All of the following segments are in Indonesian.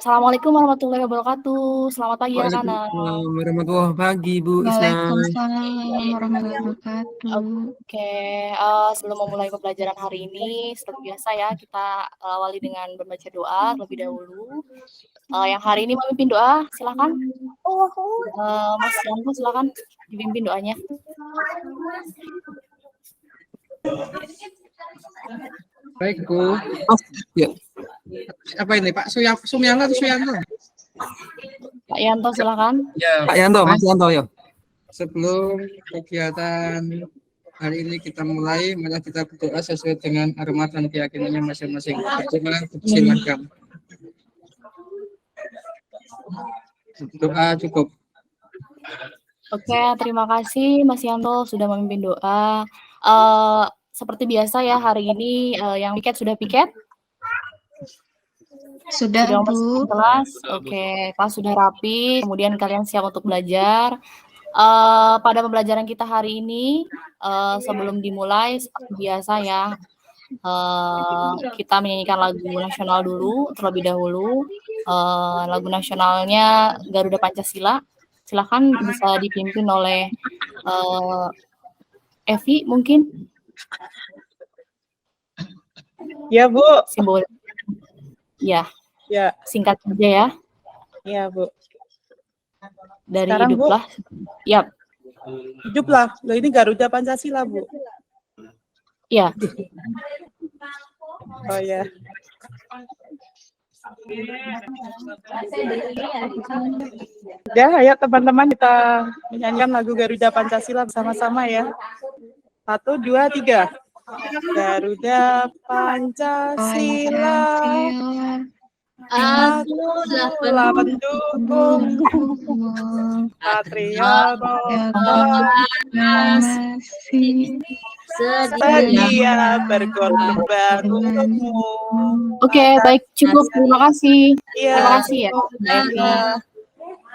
Assalamualaikum warahmatullahi wabarakatuh. Selamat pagi anak-anak. Waalaikumsalam warahmatullahi pagi Bu Isna. Waalaikumsalam warahmatullahi wabarakatuh. Oke, sebelum memulai pembelajaran hari ini, seperti biasa ya, kita awali dengan membaca doa terlebih dahulu. Yang hari ini memimpin doa, silakan. Mas Yanto, silakan dipimpin doanya. Baik Bu. Oh, ya. Apa ini Pak Sumianto atau Suyanto? Pak Yanto, silakan. Ya, Pak Yanto, Mas Yanto ya. Sebelum kegiatan hari ini kita mulai, mari kita berdoa sesuai dengan hormat dan keyakinannya masing-masing. Silakan. Doa cukup. Oke, terima kasih Mas Yanto sudah memimpin doa. Seperti biasa ya, hari ini yang piket sudah piket? Sudah Bu. Kelas. Oke, kelas sudah rapi, kemudian kalian siap untuk belajar. Pada pembelajaran kita hari ini, sebelum dimulai seperti biasa ya, kita menyanyikan lagu nasional dulu terlebih dahulu. Lagu nasionalnya Garuda Pancasila. Silakan bisa dipimpin oleh Evi mungkin. Ya Bu. Simbol. Ya. Ya. Singkat saja ya. Ya Bu. Dari Sekarang, Hiduplah. Yap. Hiduplah. Loh, ini Garuda Pancasila Bu. Ya. Oh ya. Ya, ayo teman-teman kita menyanyikan lagu Garuda Pancasila bersama-sama ya. 1, 2, 3. Garuda Pancasila. Akulah pendukung patriotisme sedia berkorban untukmu. Oke, baik, cukup. Terima kasih. Ya, Terima kasih ya.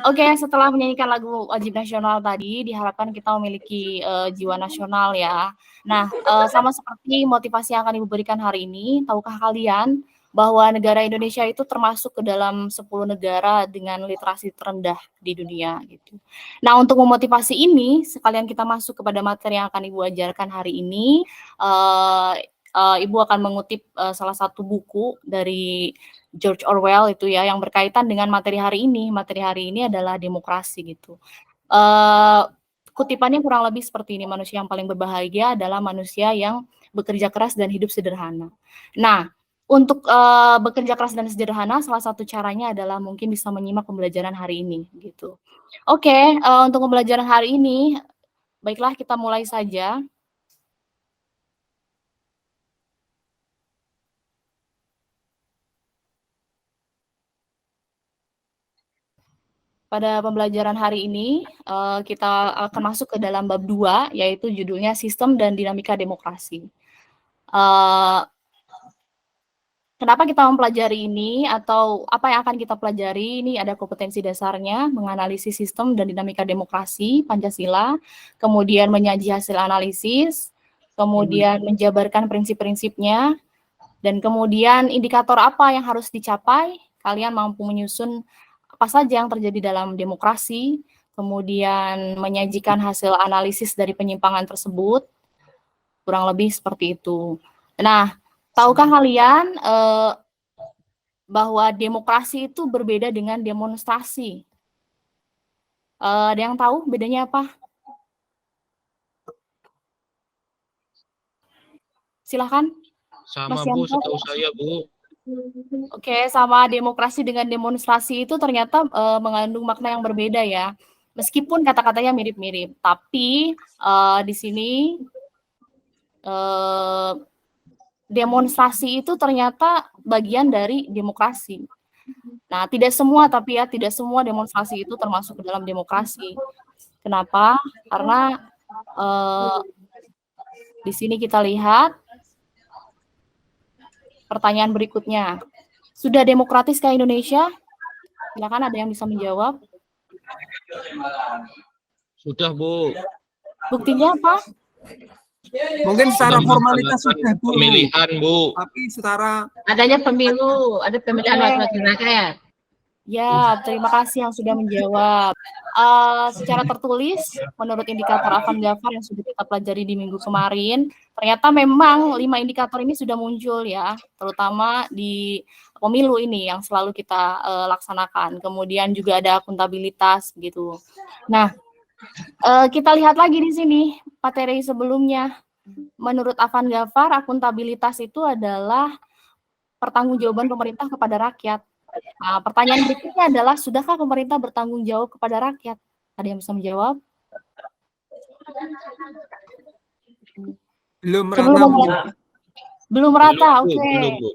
Oke, setelah menyanyikan lagu wajib nasional tadi, diharapkan kita memiliki jiwa nasional ya. Nah, sama seperti motivasi yang akan Ibu berikan hari ini, tahukah kalian bahwa negara Indonesia itu termasuk ke dalam 10 negara dengan literasi terendah di dunia gitu. Nah, untuk memotivasi ini, sekalian kita masuk kepada materi yang akan Ibu ajarkan hari ini, Ibu akan mengutip salah satu buku dari George Orwell itu ya, yang berkaitan dengan materi hari ini. Materi hari ini adalah demokrasi gitu. Kutipannya kurang lebih seperti ini, manusia yang paling berbahagia adalah manusia yang bekerja keras dan hidup sederhana. Nah, untuk bekerja keras dan sederhana, salah satu caranya adalah mungkin bisa menyimak pembelajaran hari ini gitu. Oke, untuk pembelajaran hari ini, baiklah kita mulai saja. Pada pembelajaran hari ini, kita akan masuk ke dalam bab 2, yaitu judulnya Sistem dan Dinamika Demokrasi. Kenapa kita mempelajari ini, atau apa yang akan kita pelajari? Ini ada kompetensi dasarnya, menganalisis sistem dan dinamika demokrasi, Pancasila, kemudian menyaji hasil analisis, kemudian menjabarkan prinsip-prinsipnya, dan kemudian indikator apa yang harus dicapai, kalian mampu menyusun apa saja yang terjadi dalam demokrasi, kemudian menyajikan hasil analisis dari penyimpangan tersebut, kurang lebih seperti itu. Nah, tahukah kalian bahwa demokrasi itu berbeda dengan demonstrasi? Ada yang tahu bedanya apa? Silahkan. Sama Bu, setahu saya Bu. Oke, sama demokrasi dengan demonstrasi itu ternyata mengandung makna yang berbeda ya. Meskipun kata-katanya mirip-mirip, tapi di sini demonstrasi itu ternyata bagian dari demokrasi. Nah, tidak semua tapi ya, tidak semua demonstrasi itu termasuk ke dalam demokrasi. Kenapa? Karena di sini kita lihat pertanyaan berikutnya. Sudah demokratiskah Indonesia? Silakan, ada yang bisa menjawab. Sudah Bu. Buktinya apa? Mungkin secara Sedang formalitas melaksanakan sudah Bu, pemilihan, Bu. tapi secara Adanya pemilu, ada pemilihan wakil rakyat. Ya, terima kasih yang sudah menjawab. Secara tertulis, menurut indikator Afan Ghaffar yang sudah kita pelajari di minggu kemarin, ternyata memang 5 indikator ini sudah muncul ya, terutama di pemilu ini yang selalu kita laksanakan. Kemudian juga ada akuntabilitas gitu. Nah, kita lihat lagi di sini materi sebelumnya. Menurut Afan Ghaffar, akuntabilitas itu adalah pertanggungjawaban pemerintah kepada rakyat. Nah, pertanyaan berikutnya adalah, sudahkah pemerintah bertanggung jawab kepada rakyat? Ada yang bisa menjawab? belum Sebelum merata Bu. belum merata, Belum, Bu. oke. Belum, Bu.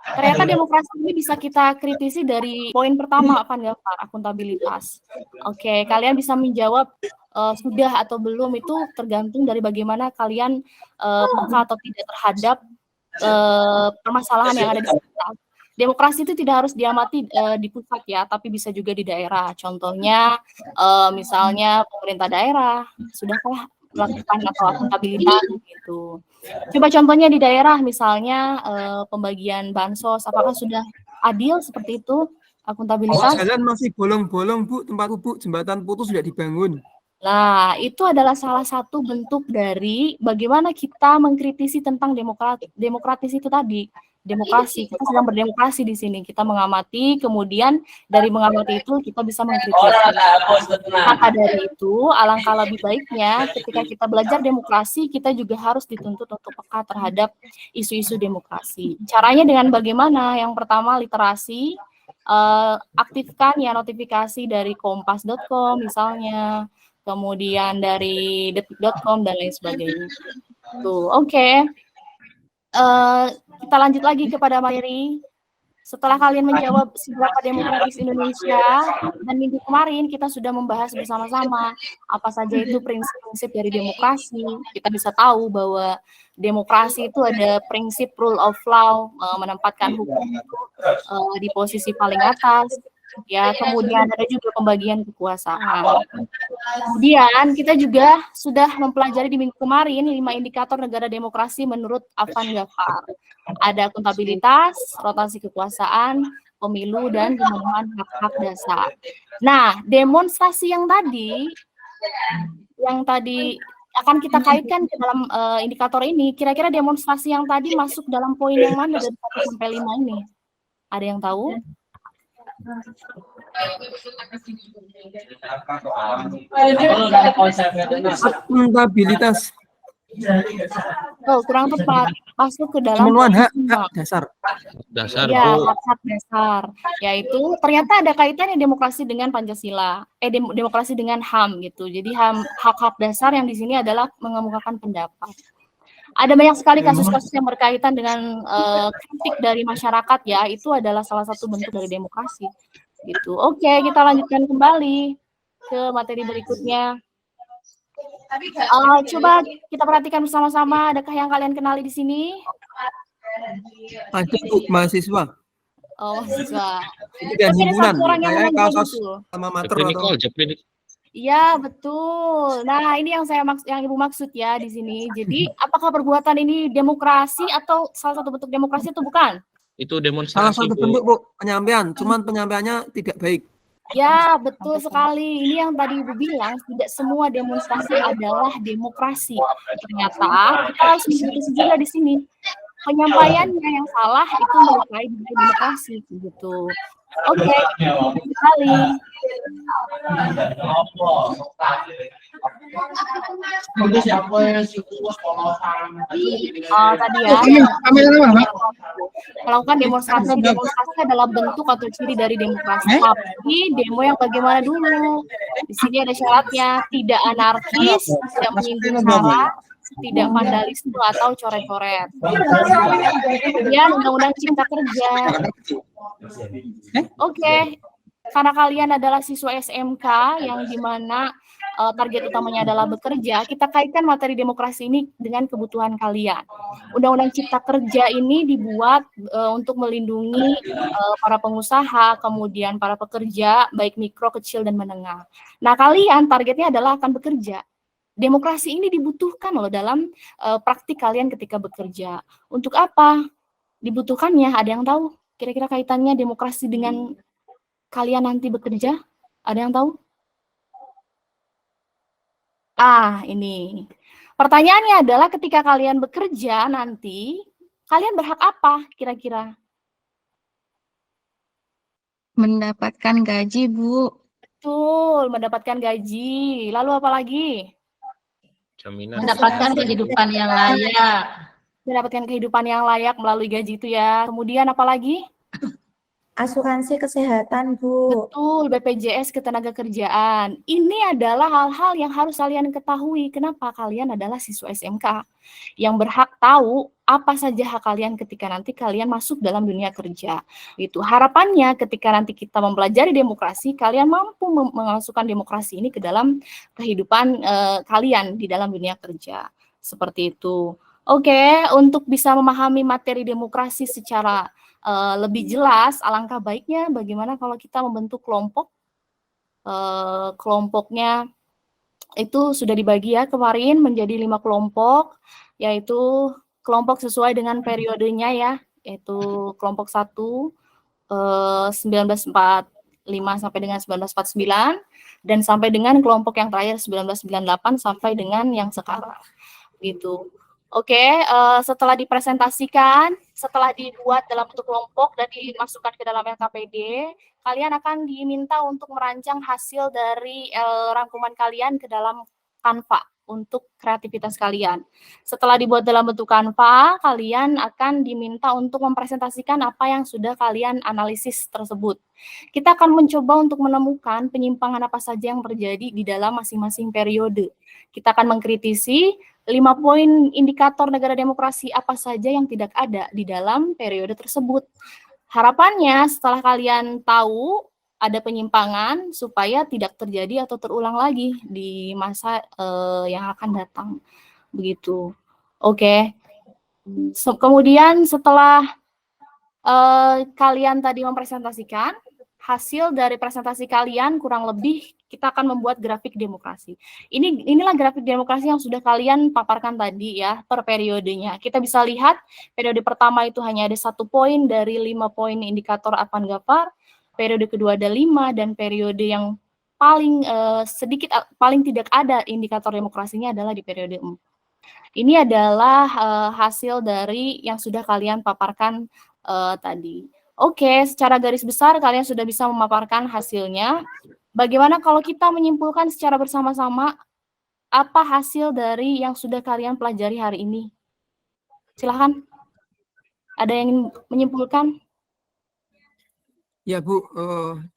Ternyata demokrasi ini bisa kita kritisi dari poin pertama, Afan Ghaffar, akuntabilitas. Oke, kalian bisa menjawab sudah atau belum, itu tergantung dari bagaimana kalian peka atau tidak terhadap permasalahan yang ada di sekitar. Demokrasi itu tidak harus diamati di pusat ya, tapi bisa juga di daerah. Contohnya, misalnya pemerintah daerah, sudahkah melakukan atau akuntabilitas gitu. Coba contohnya di daerah, misalnya pembagian bansos, apakah sudah adil seperti itu akuntabilitas? Jalan masih bolong-bolong Bu, tempatku Bu, jembatan putus sudah dibangun. Nah, itu adalah salah satu bentuk dari bagaimana kita mengkritisi tentang demokratis itu tadi. Demokrasi, kita sedang berdemokrasi di sini. Kita mengamati, kemudian dari mengamati itu kita bisa mengkritisi. Maka dari itu, alangkah lebih baiknya ketika kita belajar demokrasi, kita juga harus dituntut untuk peka terhadap isu-isu demokrasi. Caranya dengan bagaimana? Yang pertama, literasi. Aktifkan ya notifikasi dari kompas.com misalnya, kemudian dari detik.com dan lain sebagainya. Tuh, oke. Kita lanjut lagi kepada materi. Setelah kalian menjawab seberapa demokratis Indonesia, dan minggu kemarin kita sudah membahas bersama-sama apa saja itu prinsip-prinsip dari demokrasi. Kita bisa tahu bahwa demokrasi itu ada prinsip rule of law, menempatkan hukum itu di posisi paling atas. Ya, kemudian ada juga pembagian kekuasaan. Kemudian kita juga sudah mempelajari di minggu kemarin 5 indikator negara demokrasi menurut Afan Ghaffar. Ada akuntabilitas, rotasi kekuasaan, pemilu, dan pemenuhan hak-hak dasar. Nah, demonstrasi yang tadi akan kita kaitkan ke dalam indikator ini. Kira-kira demonstrasi yang tadi masuk dalam poin yang mana dari 1 sampai 5 ini? Ada yang tahu? Akuntabilitas, Oh, kurang tepat. Masuk ke dalam pemenuhan hak poin 5. dasar. Dasar, Ya, Bu. hak-hak dasar. Yaitu ternyata ada kaitannya demokrasi dengan Pancasila. Demokrasi dengan HAM gitu. Jadi hak-hak dasar yang di sini adalah mengemukakan pendapat. Ada banyak sekali kasus-kasus yang berkaitan dengan kritik dari masyarakat ya. Itu adalah salah satu bentuk dari demokrasi. Gitu. Oke, kita lanjutkan kembali ke materi berikutnya. Coba kita perhatikan bersama-sama. Adakah yang kalian kenali di sini? Ada Bu, mahasiswa. Oh, mahasiswa. Dan Tapi ada himpunan, satu orang yang kayak menonjol kasus itu. sama mater atau Jepinical, Jepinical. Iya, betul. Nah, ini yang yang Ibu maksud ya di sini. Jadi, apakah perbuatan ini demokrasi atau salah satu bentuk demokrasi atau bukan? Itu salah demonstrasi, satu Bu. bentuk Bu, penyampaian, cuman penyampaiannya tidak baik. Ya, betul sekali. Ini yang tadi Ibu bilang, tidak semua demonstrasi adalah demokrasi. Ternyata kita harus mengkritisi juga di sini. Penyampaiannya yang salah itu melukai demokrasi gitu. Oke, sekali. Tadi ya, melakukan demonstrasi. Demonstrasi adalah bentuk atau ciri dari demokrasi. Tapi demo yang bagaimana dulu? Di sini ada syaratnya, tidak anarkis, tidak menyinggung sara, tidak vandalisme atau coret-coret. Kemudian Undang-Undang Cipta Kerja. Oke, karena kalian adalah siswa SMK yang dimana target utamanya adalah bekerja, kita kaitkan materi demokrasi ini dengan kebutuhan kalian. Undang-Undang Cipta Kerja ini dibuat untuk melindungi para pengusaha, kemudian para pekerja, baik mikro, kecil, dan menengah. Nah, kalian targetnya adalah akan bekerja. Demokrasi ini dibutuhkan loh dalam praktik kalian ketika bekerja. Untuk apa dibutuhkannya? Ada yang tahu? Kira-kira kaitannya demokrasi dengan kalian nanti bekerja? Ada yang tahu? Ini. Pertanyaannya adalah ketika kalian bekerja nanti, kalian berhak apa kira-kira? Mendapatkan gaji, Bu. Betul, mendapatkan gaji. Lalu apa lagi? Jaminan Mendapatkan kesehatan. kehidupan yang layak. Mendapatkan kehidupan yang layak melalui gaji itu ya. Kemudian apa lagi? Asuransi kesehatan, Bu. Betul, BPJS Ketenagakerjaan. Ini adalah hal-hal yang harus kalian ketahui. Kenapa? Kalian adalah siswa SMK yang berhak tahu apa saja hak kalian ketika nanti kalian masuk dalam dunia kerja. Itu harapannya ketika nanti kita mempelajari demokrasi, kalian mampu memasukkan demokrasi ini ke dalam kehidupan kalian di dalam dunia kerja. Seperti itu. Oke, untuk bisa memahami materi demokrasi secara lebih jelas, alangkah baiknya bagaimana kalau kita membentuk kelompok. Kelompoknya itu sudah dibagi ya kemarin menjadi 5 kelompok, yaitu kelompok sesuai dengan periodenya ya, yaitu kelompok 1 1945 sampai dengan 1949 dan sampai dengan kelompok yang terakhir 1998 sampai dengan yang sekarang gitu. Oke, setelah dipresentasikan, setelah dibuat dalam bentuk kelompok dan dimasukkan ke dalam LKPD, kalian akan diminta untuk merancang hasil dari rangkuman kalian ke dalam Canva untuk kreativitas kalian. Setelah dibuat dalam bentuk Canva, kalian akan diminta untuk mempresentasikan apa yang sudah kalian analisis tersebut. Kita akan mencoba untuk menemukan penyimpangan apa saja yang terjadi di dalam masing-masing periode. Kita akan mengkritisi 5 poin indikator negara demokrasi apa saja yang tidak ada di dalam periode tersebut. Harapannya setelah kalian tahu ada penyimpangan supaya tidak terjadi atau terulang lagi di masa yang akan datang. Begitu. Oke. Kemudian setelah kalian tadi mempresentasikan, hasil dari presentasi kalian kurang lebih kita akan membuat grafik demokrasi. Inilah grafik demokrasi yang sudah kalian paparkan tadi ya per periodenya. Kita bisa lihat periode pertama itu hanya ada 1 poin dari 5 poin indikator Apan-Gafar, periode kedua ada 5 dan periode yang paling sedikit paling tidak ada indikator demokrasinya adalah di periode 4. Ini adalah hasil dari yang sudah kalian paparkan tadi. Oke, secara garis besar kalian sudah bisa memaparkan hasilnya. Bagaimana kalau kita menyimpulkan secara bersama-sama apa hasil dari yang sudah kalian pelajari hari ini? Silahkan. Ada yang ingin menyimpulkan? Ya Bu,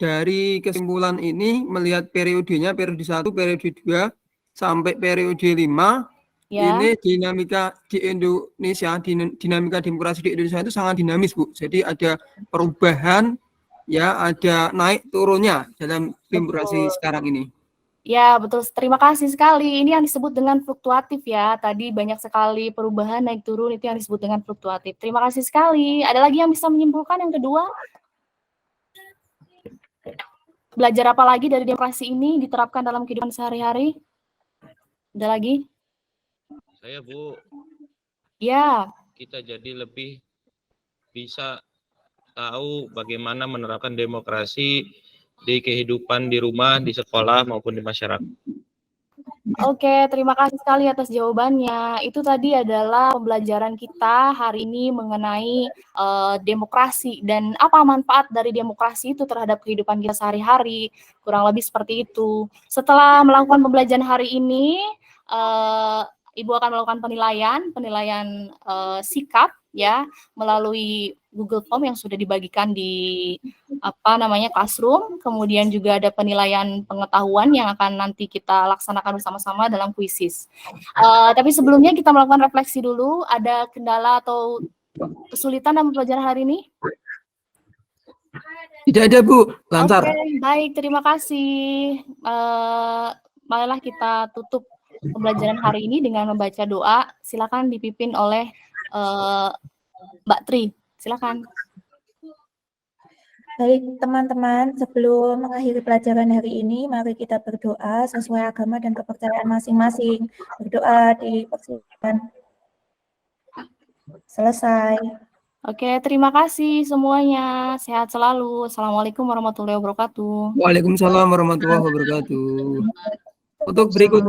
dari kesimpulan ini melihat periodenya periode 1, periode 2 sampai periode 5, Ya. ini dinamika di Indonesia, dinamika demokrasi di Indonesia itu sangat dinamis Bu. Jadi ada perubahan, ya ada naik turunnya dalam demokrasi sekarang ini. Ya, betul. Terima kasih sekali. Ini yang disebut dengan fluktuatif ya. Tadi banyak sekali perubahan naik turun, itu yang disebut dengan fluktuatif. Terima kasih sekali. Ada lagi yang bisa menyimpulkan yang kedua? Belajar apa lagi dari demokrasi ini diterapkan dalam kehidupan sehari-hari? Ada lagi? Saya Bu, Ya. kita jadi lebih bisa tahu bagaimana menerapkan demokrasi di kehidupan di rumah, di sekolah maupun di masyarakat. Oke, terima kasih sekali atas jawabannya. Itu tadi adalah pembelajaran kita hari ini mengenai demokrasi dan apa manfaat dari demokrasi itu terhadap kehidupan kita sehari-hari. Kurang lebih seperti itu. Setelah melakukan pembelajaran hari ini, Ibu akan melakukan penilaian sikap ya melalui Google Form yang sudah dibagikan di Classroom. Kemudian juga ada penilaian pengetahuan yang akan nanti kita laksanakan bersama-sama dalam kuisis. Tapi sebelumnya kita melakukan refleksi dulu. Ada kendala atau kesulitan dalam pelajaran hari ini? Tidak ada Bu, lancar. Oke, baik, terima kasih. Marilah kita tutup pembelajaran hari ini dengan membaca doa. Silakan dipimpin oleh Mbak Tri. Silakan. Baik, teman-teman, sebelum mengakhiri pelajaran hari ini, mari kita berdoa sesuai agama dan kepercayaan masing-masing. Berdoa dipersilakan. Selesai. Oke, terima kasih semuanya. Sehat selalu. Assalamualaikum warahmatullahi wabarakatuh. Waalaikumsalam warahmatullahi wabarakatuh. Untuk berikut